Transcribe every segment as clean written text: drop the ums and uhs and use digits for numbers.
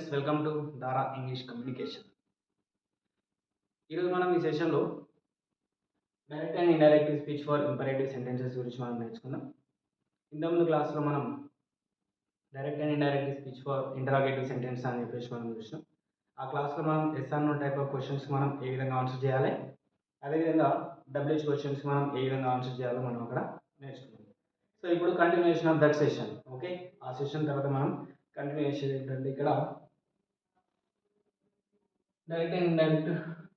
Friends, welcome to Dhara English communication. ఈరోజు మనం ఈ సెషన్లో direct and indirect speech for imperative sentences గురించి మనం నేర్చుకుందాం. ఇంతకుముందు క్లాస్లో మనం direct and indirect speech for interrogative sentence అని చెప్పేసి మనం చూసినాం. ఆ క్లాస్లో మనం yes or no type of questions మనం ఏ విధంగా ఆన్సర్ చేయాలి, అదేవిధంగా డబ్ల్యూహెచ్ క్వశ్చన్స్ మనం ఏ విధంగా ఆన్సర్ చేయాలో మనం అక్కడ నేర్చుకున్నాం. సో ఇప్పుడు continuation of that session. Okay, ఆ సెషన్ తర్వాత మనం కంటిన్యూషన్ ఏంటంటే ఇక్కడ direct and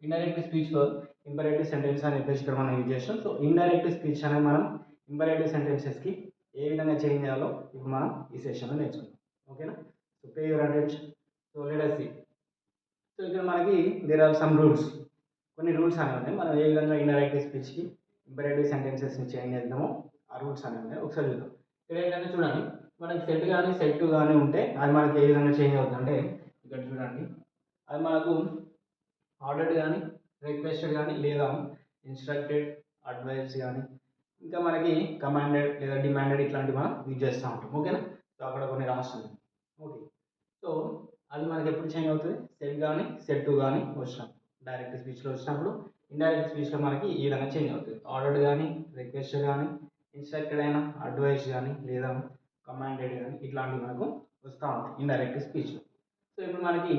indirect speech for imperative sentence అని చెప్పేసి ఇక్కడ మనం యూజ్ చేస్తాం. సో ఇండైరెక్ట్ స్పీచ్ అనేది మనం ఇంపరేటివ్ సెంటెన్సెస్కి ఏ విధంగా చేంజ్ చేయాలో ఇప్పుడు మనం ఈ సెషన్లో నేర్చుకుందాం. ఓకేనా? So pay your attention. So let us see. So ఇక్కడ మనకి దేర్ ఆర్ సమ్ రూల్స్, కొన్ని రూల్స్ అనేవి ఉన్నాయి. మనం ఏ విధంగా ఇండైరెక్ట్ స్పీచ్కి ఇంపరేటివ్ సెంటెన్సెస్ని చేంజ్ చేద్దామో ఆ రూల్స్ అనేవి ఉన్నాయి. ఒకసారి చూద్దాం. ఇక్కడ ఏంటంటే చూడండి, మనకి సెట్ కానీ సెట్ కానీ ఉంటే అది మనకి ఏ విధంగా చేంజ్ అవుతుంది అంటే ఇక్కడ చూడండి, అది మనకు ఆర్డర్డ్ కానీ రిక్వెస్టెడ్ కానీ లేదా ఇన్స్ట్రక్టెడ్, అడ్వైజ్ కానీ ఇంకా మనకి కమాండెడ్ లేదా డిమాండెడ్ ఇట్లాంటివి మనం యూజ్ చేస్తూ ఉంటాం. ఓకేనా? సో అక్కడ కొన్ని రాస్తుంది. ఓకే, సో అది మనకి ఎప్పుడు చేంజ్ అవుతుంది? సెట్ కానీ సెట్ కానీ వచ్చినప్పుడు, డైరెక్ట్ స్పీచ్లో వచ్చినప్పుడు. ఇండైరెక్ట్ స్పీచ్లో మనకి ఈ విధంగా చేంజ్ అవుతుంది. ఆర్డర్డ్ కానీ రిక్వెస్టెడ్ కానీ ఇన్స్ట్రక్టెడ్ అయినా అడ్వైజ్ కానీ లేదా కమాండెడ్ కానీ ఇట్లాంటివి మనకు వస్తూ ఉంటాయి ఇండైరెక్ట్ స్పీచ్లో. సో ఇప్పుడు మనకి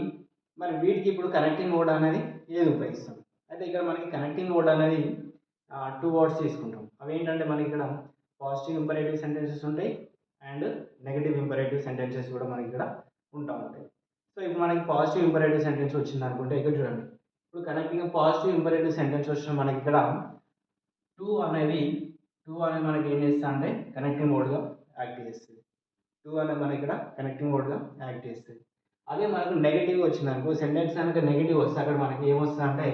మరి వీటికి ఇప్పుడు కనెక్టింగ్ వర్డ్ అనేది ఏది ఉపయోగిస్తాం? అయితే ఇక్కడ మనకి కనెక్టింగ్ వర్డ్ అనేది 2 వర్డ్స్ తీసుకుంటాం. అవి ఏంటంటే మనకి ఇక్కడ పాజిటివ్ ఇంపరేటివ్ సెంటెన్సెస్ ఉంటాయి అండ్ నెగటివ్ ఇంపరేటివ్ సెంటెన్సెస్ కూడా మనకి ఇక్కడ ఉంటాయి. సో ఇప్పుడు మనకి పాజిటివ్ ఇంపరేటివ్ సెంటెన్స్ వచ్చింది అనుకుంటే ఇక్కడ చూడండి, ఇప్పుడు కనెక్టింగ్ పాజిటివ్ ఇంపరేటివ్ సెంటెన్స్ వచ్చిన మనకి ఇక్కడ టూ అనేది మనకి ఏం చేస్తా అంటే కనెక్టింగ్ వర్డ్గా యాక్ట్ చేస్తుంది. టూ అనేది మనకి ఇక్కడ కనెక్టింగ్ వర్డ్గా యాక్ట్ చేస్తుంది. అదే మనకు నెగిటివ్ వచ్చింది అనుకో, సెంటెన్స్ కనుక నెగిటివ్ వస్తే అక్కడ మనకి ఏమొస్తుంది అంటే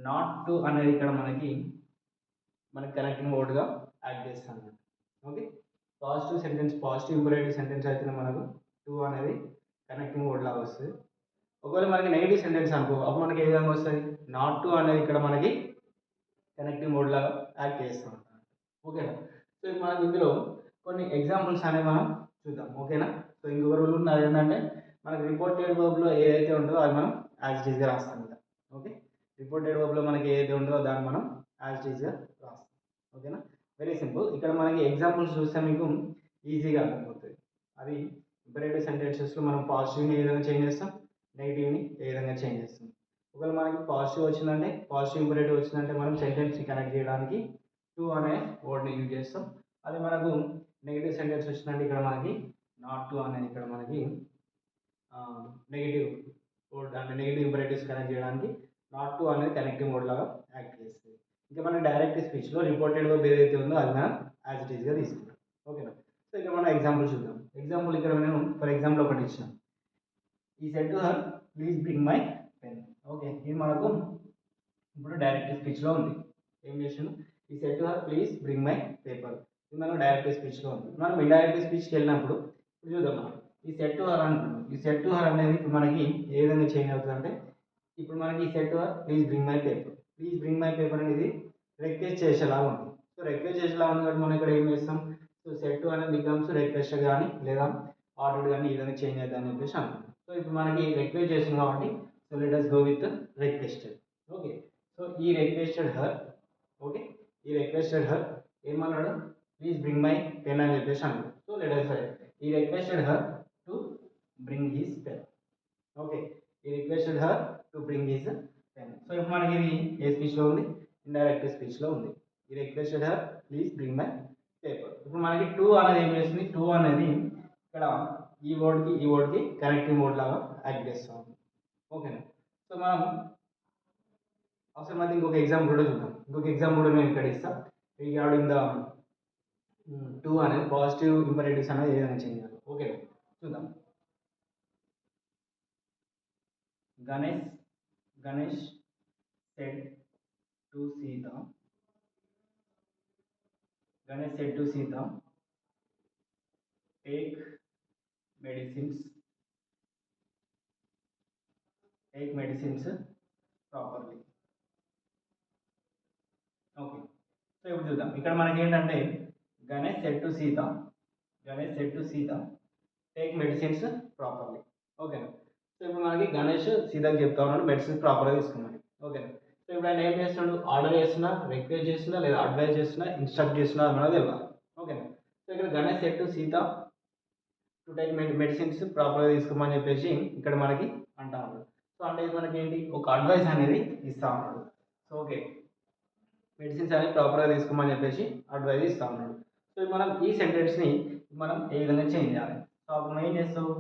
నాట్ టు అనేది ఇక్కడ మనకి కనెక్టింగ్ వర్డ్గా యాక్ట్ చేస్తుంది అన్నమాట. Okay, positive sentence, positive imperative sentence అయితే మనకు టూ అనేది కనెక్టింగ్ వర్డ్ లాగా వస్తుంది. ఒకవేళ మనకి నెగిటివ్ సెంటెన్స్ అనుకో, అప్పుడు మనకి ఏ విధంగా వస్తుంది? నాట్ టు అనేది ఇక్కడ మనకి కనెక్టింగ్ వర్డ్ లాగా యాక్ట్ చేస్తాం. ఓకేనా? సో ఇప్పుడు మనం ఇందులో కొన్ని ఎగ్జాంపుల్స్ అనేవి మనం చూద్దాం. ఓకేనా? సో ఇంకొక రూల్ ఉన్నది ఏంటంటే మనకి రిపోర్టెడ్ వర్బ్లో ఏదైతే ఉంటుందో అది మనం యాజ్ ఇట్ ఈస్గా రాస్తాం కదా. ఓకే, రిపోర్టెడ్ వర్బ్లో మనకి ఏదైతే ఉంటుందో దాన్ని మనం యాజ్ ఇట్ ఈస్గా రాస్తాం. ఓకేనా? Very simple. ఇక్కడ మనకి ఎగ్జాంపుల్స్ చూస్తే మీకు ఈజీగా అర్థమవుతుంది. అది ఇంపరేటివ్ సెంటెన్సెస్లో మనం పాజిటివ్ని ఏ విధంగా చేంజ్ చేస్తాం, నెగిటివ్ని ఏ విధంగా చేంజ్ చేస్తాం. ఒకవేళ మనకి పాజిటివ్ వచ్చిందంటే, పాజిటివ్ ఇంపరేటివ్ వచ్చిందంటే మనం సెంటెన్స్ని కనెక్ట్ చేయడానికి టు అనే వర్డ్ని యూజ్ చేస్తాం. అది మనకు నెగిటివ్ సెంటెన్స్ వచ్చిందంటే ఇక్కడ మనకి నాట్ టు అనేది ఇక్కడ మనకి నెగిటివ్ వర్డ్ అంటే నెగిటివ్ ఇంపరేటివ్స్ కనెక్ట్ చేయడానికి నాట్ టు అనేది కనెక్టింగ్ వర్డ్ లాగా యాక్ట్ చేస్తుంది. ఇంకా మన డైరెక్ట్ స్పీచ్లో రిపోర్టెడ్ వర్బ్ ఏదైతే ఉందో అది మనం యాజ్ ఇట్ ఈస్గా తీసుకుంటాం. ఓకేనా? సో ఇక్కడ మనం ఎగ్జాంపుల్ చూద్దాం. ఎగ్జాంపుల్ ఇక్కడ నేను ఫర్ ఎగ్జాంపుల్ ఒకటి ఇచ్చిన, ఈ set to her please bring my pen. Okay, ఇది మనకు ఇప్పుడు డైరెక్ట్ స్పీచ్లో ఉంది. ఏం చేసాను? ఈ set to her please bring my paper, ఇది మనం డైరెక్ట్ స్పీచ్లో ఉంది. మనం ఇండైరెక్ట్ స్పీచ్కి వెళ్ళినప్పుడు ఇప్పుడు చూద్దాం. మనం ఈ సెట్ టు హర్ అంటున్నాం. ఈ సెట్ టు హర్ అనేది ఇప్పుడు మనకి ఏ విధంగా చేంజ్ అవుతుంది అంటే ఇప్పుడు మనకి ఈ set to her please bring my paper, please bring my paper అనేది రిక్వెస్ట్ చేసేలాగా ఉంది. సో రిక్వెస్ట్ చేసేలా ఉంది కాబట్టి మనం ఇక్కడ ఏం చేస్తాం? సో సెట్ టు అనేది బికమ్స్ రిక్వెస్ట్ కానీ లేదా ఆర్డర్డ్ కానీ ఈ విధంగా చేంజ్ అవుతుంది అని చెప్పేసి అనుకుంటాం. సో ఇప్పుడు మనకి రిక్వెస్ట్ చేస్తుంది కాబట్టి so let us go with requested. Okay, so ఈ రిక్వెస్టెడ్ హర్, ఓకే, ఈ రిక్వెస్టెడ్ హర్ ఏమన్నాడు? ప్లీజ్ బ్రింగ్ మై పెన్ అని చెప్పేసి అన్నాడు. సో లెట్ us say ఈ requested her to bring his pen. Okay, ఈ requested her to bring his pen. So ఇప్పుడు మనకి ఇది ఏ స్పీచ్లో ఉంది? ఇండైరెక్ట్ స్పీచ్లో ఉంది. ఈ requested her please bring my paper. ఇప్పుడు మనకి టూ అనేది ఏం చేస్తుంది? టూ అనేది ఇక్కడ ఈ వర్డ్కి కనెక్టింగ్ వర్డ్ లాగా యాక్ట్ చేస్తూ ఉంది. ఓకేనా? సో మనం అవసరం అయితే ఇంకొక ఎగ్జాంపుల్ కూడా చూద్దాం. ఇంకొక ఎగ్జాంపుల్ కూడా నేను ఇక్కడ ఇస్తాను. రిగార్డింగ్ ద టూ అనేది పాజిటివ్ ఇంపరేటివ్స్ అనేది ఏ విధంగా చేంజ్ చేయాలి. ఓకే, చూద్దాం. Ganesh said to Sita, Ganesh said to Sita, take medicines properly. Okay, so ఇప్పుడు చూద్దాం. ఇక్కడ మనకి ఏంటంటే Ganesh said to Sita take medicines properly. ఓకేనా? సో మనకి గణేష్ సీతకి చెప్తా ఉన్నాడు మెడిసిన్స్ ప్రాపర్గా తీసుకోమని. ఓకేనా. సో ఇప్పుడు ఆయన ఏం చేస్తున్నాడు, ఆర్డర్ చేస్తున్నా, రిక్వెస్ట్ చేస్తున్నా, లేదా అడ్వైజ్ చేస్తున్నా, ఇన్స్ట్రక్ట్ చేస్తున్నా అది మనకు తెలియాలి. ఓకేనా. సో ఇక్కడ Ganesh set to Sita to take medicines ప్రాపర్గా తీసుకోమని చెప్పేసి ఇక్కడ మనకి అంటా ఉన్నాడు. సో అంటే ఇది మనకి ఏంటి, ఒక అడ్వైస్ అనేది ఇస్తా ఉన్నాడు. సో ఓకే, మెడిసిన్స్ అనేది ప్రాపర్గా తీసుకోమని చెప్పేసి అడ్వైజ్ ఇస్తా ఉన్నాడు. సో మనం ఈ సెంటెన్స్ని మనం ఏ విధంగా చేంజ్ చేయాలి. సో అప్పుడు మనం ఏం చేస్తావు,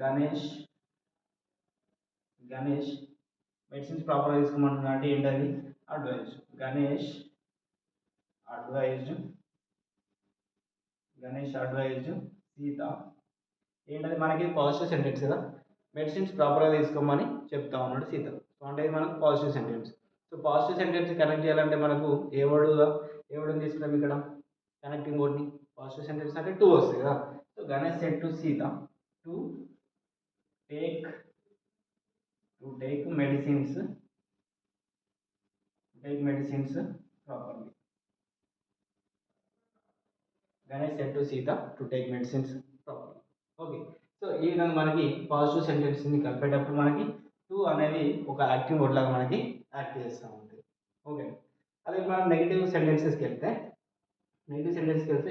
గణేష్ గణేష్ మెడిసిన్స్ ప్రాపర్గా తీసుకోమంటున్నా అంటే ఏంటది, అడ్వైజ్. గణేష్ అడ్వైజ్డ్ సీత. ఏంటది మనకి పాజిటివ్ సెంటెన్స్ కదా, మెడిసిన్స్ ప్రాపర్గా తీసుకోమని చెప్తా ఉన్నాడు సీత. సో అంటే ఇది మనకు positive sentence. So positive sentence connect చేయాలంటే మనకు ఏ వర్డ్ తీసుకున్నాం ఇక్కడ, కనెక్టింగ్ వర్డ్ని. పాజిటివ్ సెంటెన్స్ అంటే టూ వస్తుంది కదా. So Ganesh said to Sita to take medicines properly. Ganesh said to Sita to take medicines properly. Okay. So ఈ విధంగా మనకి పాజిటివ్ సెంటెన్స్ని కలిపేటప్పుడు మనకి టు అనేది ఒక యాక్టింగ్ వర్డ్ లాగా మనకి యాక్ట్ చేస్తూ ఉంటుంది. ఓకే. అదే మనం నెగిటివ్ సెంటెన్సెస్కి వెళ్తే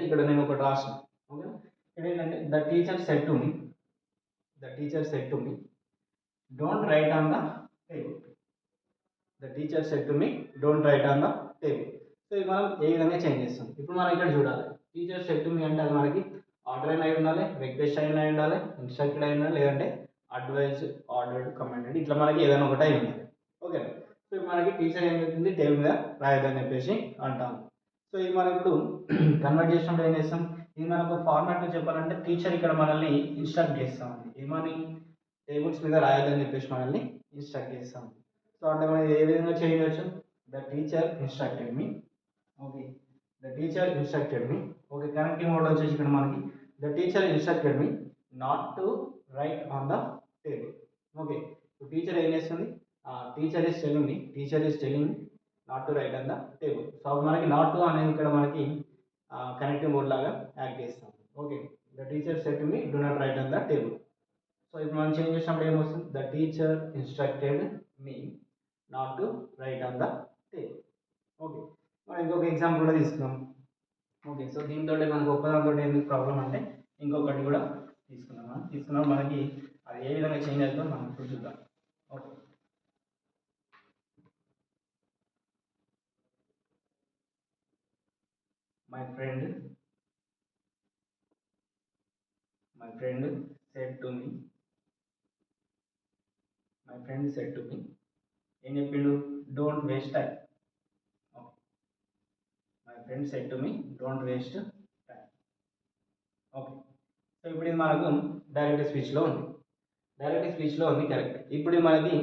ఇక్కడ నేను ఒకటి రాసిన. ఓకే. ఇక్కడ ఏంటంటే the teacher said to me don't write on the table. So ఇది మనం ఏ విధంగా చేంజ్ చేస్తాం, ఇప్పుడు మనం ఇక్కడ చూడాలి. టీచర్ సెడ్ టు మీ అంటే అది మనకి ఆర్డర్ అయినా అయి ఉండాలి, రిక్వెస్ట్ అయినా అయి ఉండాలి, ఇన్స్ట్రక్టెడ్ అయినా, లేదంటే అడ్వైజ్, ఆర్డర్డ్, కమాండెడ్, ఇట్లా మనకి ఏదైనా ఒకటి అయి ఉండాలి. ఓకే. సో ఇప్పుడు మనకి టీచర్ ఏం చెప్తుంది, టేబుల్ మీద రాయొద్దని చెప్పేసి అంటాం. సో ఇది మనం ఇప్పుడు కన్వర్ట్ చేసినప్పుడు ఏం చేస్తాం, ఇది మనకు ఫార్మాట్లో చెప్పాలంటే టీచర్ ఇక్కడ మనల్ని ఇన్స్ట్రక్ట్ చేస్తామండి, ఏమని, టేబుల్స్ మీద రాయొద్దని చెప్పేసి మనల్ని ఇన్స్ట్రక్ట్ చేస్తాం. సో అంటే మనం ఏ విధంగా చేయవచ్చు, the teacher instructed me. Okay, okay. Connecting word వచ్చేసి ఇక్కడ మనకి the teacher instructed me not to right on the table. Okay. Teacher ఏం చేస్తుంది, teacher is telling not to right on the table. So మనకి నాట్ టు అనేది ఇక్కడ మనకి connecting word లాగా యాక్ట్ చేస్తాం. Okay. The teacher said to me do not right on the table. So ఇప్పుడు మనం చేంజ్ చేసినప్పుడు ఏమొస్తుంది, the teacher instructed me not to right on the table. Okay. మనం ఇంకొక ఎగ్జాంపుల్ కూడా తీసుకున్నాం. ఓకే. సో దీంతో మనకు ఒక్కదాంతో ఎందుకు ప్రాబ్లం అంటే ఇంకొకటి కూడా తీసుకున్నాం మనకి అది ఏ విధంగా చేంజ్ అవుతుందో మనం ఇప్పుడు చూద్దాం. Okay. My friend said to me ఏం చెప్పిండు, don't waste time. My friend said to me don't waste time. Okay. So ఇప్పుడు ఇది మనకు డైరెక్ట్ స్పీచ్లో ఉంది కరెక్ట్. ఇప్పుడు ఇది మనకి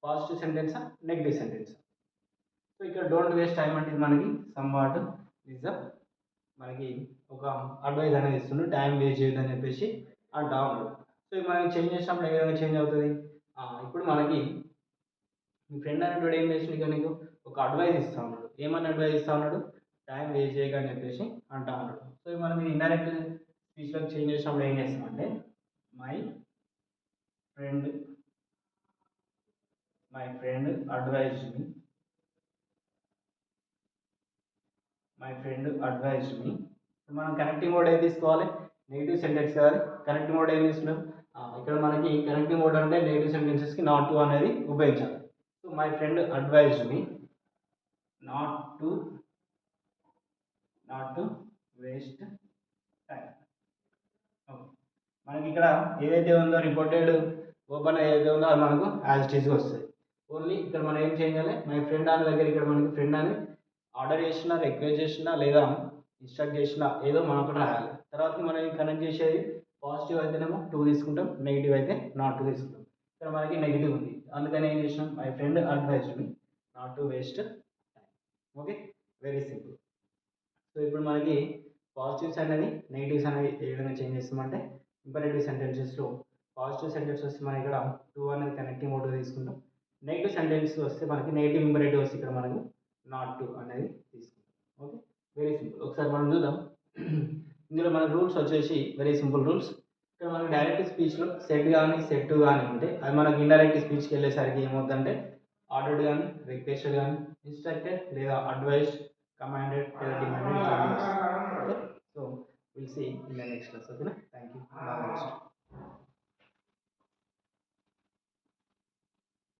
పాజిటివ్ సెంటెన్సా, నెగిటివ్ సెంటెన్స్. సో ఇక్కడ డోంట్ వేస్ట్ టైం అంటే ఇది మనకి సమ్వాట్ ఈజ్ ద మనకి ఒక అడ్వైజ్ అనేది ఇస్తుండు, టైం వేస్ట్ చేయొద్దని చెప్పేసి అంటా ఉన్నాడు. సో ఇది మనకి చేంజ్ చేసినప్పుడు ఏ విధంగా చేంజ్ అవుతుంది, ఇప్పుడు మనకి మీ ఫ్రెండ్ అనేటువంటి ఏం చేసిండు, ఇక నీకు ఒక అడ్వైజ్ ఇస్తా ఉన్నాడు. ఏమని అడ్వైజ్ ఇస్తా ఉన్నాడు, టైం వేస్ట్ చేయక అని చెప్పేసి అంటా ఉన్నాడు. సో మనం ఇది ఇండైరెక్ట్ స్పీచ్లోకి చేంజ్ చేసినప్పుడు ఏం చేస్తామంటే మై ఫ్రెండ్ అడ్వైజ్డ్ మీ. మనం కనెక్టింగ్ వర్డ్ ఏది తీసుకోవాలి, నెగిటివ్ సెంటెన్స్ కదా, కనెక్టింగ్ వర్డ్ ఏం తీసుకున్నాం, ఇక్కడ మనకి కనెక్టింగ్ వర్డ్ అంటే నెగిటివ్ సెంటెన్సెస్కి నాట్ టు అనేది ఉపయోగించాలి. So my friend advised me not to waste time. Okay. మనకి ఇక్కడ ఏదైతే ఉందో రిపోర్టెడ్ ఓపెన్ ఏదైతే ఉందో అది మనకు యాజ్ ఇట్ ఈస్గా వస్తుంది. ఓన్లీ ఇక్కడ మనం ఏం చేయాలి, మై ఫ్రెండ్ అనే దగ్గర ఇక్కడ మనకి ఫ్రెండ్ అని ఆర్డర్ చేసినా, రిక్వెస్ట్ చేసినా, లేదా ఇన్స్ట్రక్ట్ చేసినా ఏదో మనం ఒకటి రాయాలి. తర్వాత మనం కనెక్ట్ చేసేది పాజిటివ్ అయితేనేమో టూ తీసుకుంటాం, నెగిటివ్ అయితే నాట్ టు తీసుకుంటాం. ఇక్కడ మనకి నెగిటివ్ ఉంది, అందుకని ఏం చేసినాం, my friend advised me not to waste time. Okay, very simple. So ఇప్పుడు మనకి పాజిటివ్స్ అనేవి నెగిటివ్స్ అనేవి ఏ విధంగా చేంజ్ చేస్తామంటే ఇంపరేటివ్ సెంటెన్సెస్లో పాజిటివ్ సెంటెన్స్ వస్తే మనం ఇక్కడ టూ అనేది కనెక్టింగ్ వర్డ్ తీసుకుంటాం. నెగిటివ్ సెంటెన్స్ వస్తే మనకి నెగిటివ్ ఇంపరేటివ్ వస్తే ఇక్కడ మనకు నాట్ టు అనేది తీసుకుంటాం. Okay, very simple. ఒకసారి మనం చూద్దాం. ఇందులో మన రూల్స్ వచ్చేసి వెరీ సింపుల్ రూల్స్. ఇక్కడ ఇక్కడ మనకి డైరెక్ట్ స్పీచ్లో సెట్ కానీ సెట్ కానీ ఉంటే అది మనకి ఇండైరెక్ట్ స్పీచ్కి వెళ్ళేసరికి ఏమవుతుందంటే ఆర్డర్డ్ కానీ రిక్వెస్టెడ్ కానీ ఇన్స్ట్రక్టెడ్ లేదా అడ్వైస్డ్ కమాండెడ్ లేదా డిమాండెడ్ ఇట్లాంటివి వస్తాయి. Okay, so will see in the next class. ఓకేనా, thank you, all the best.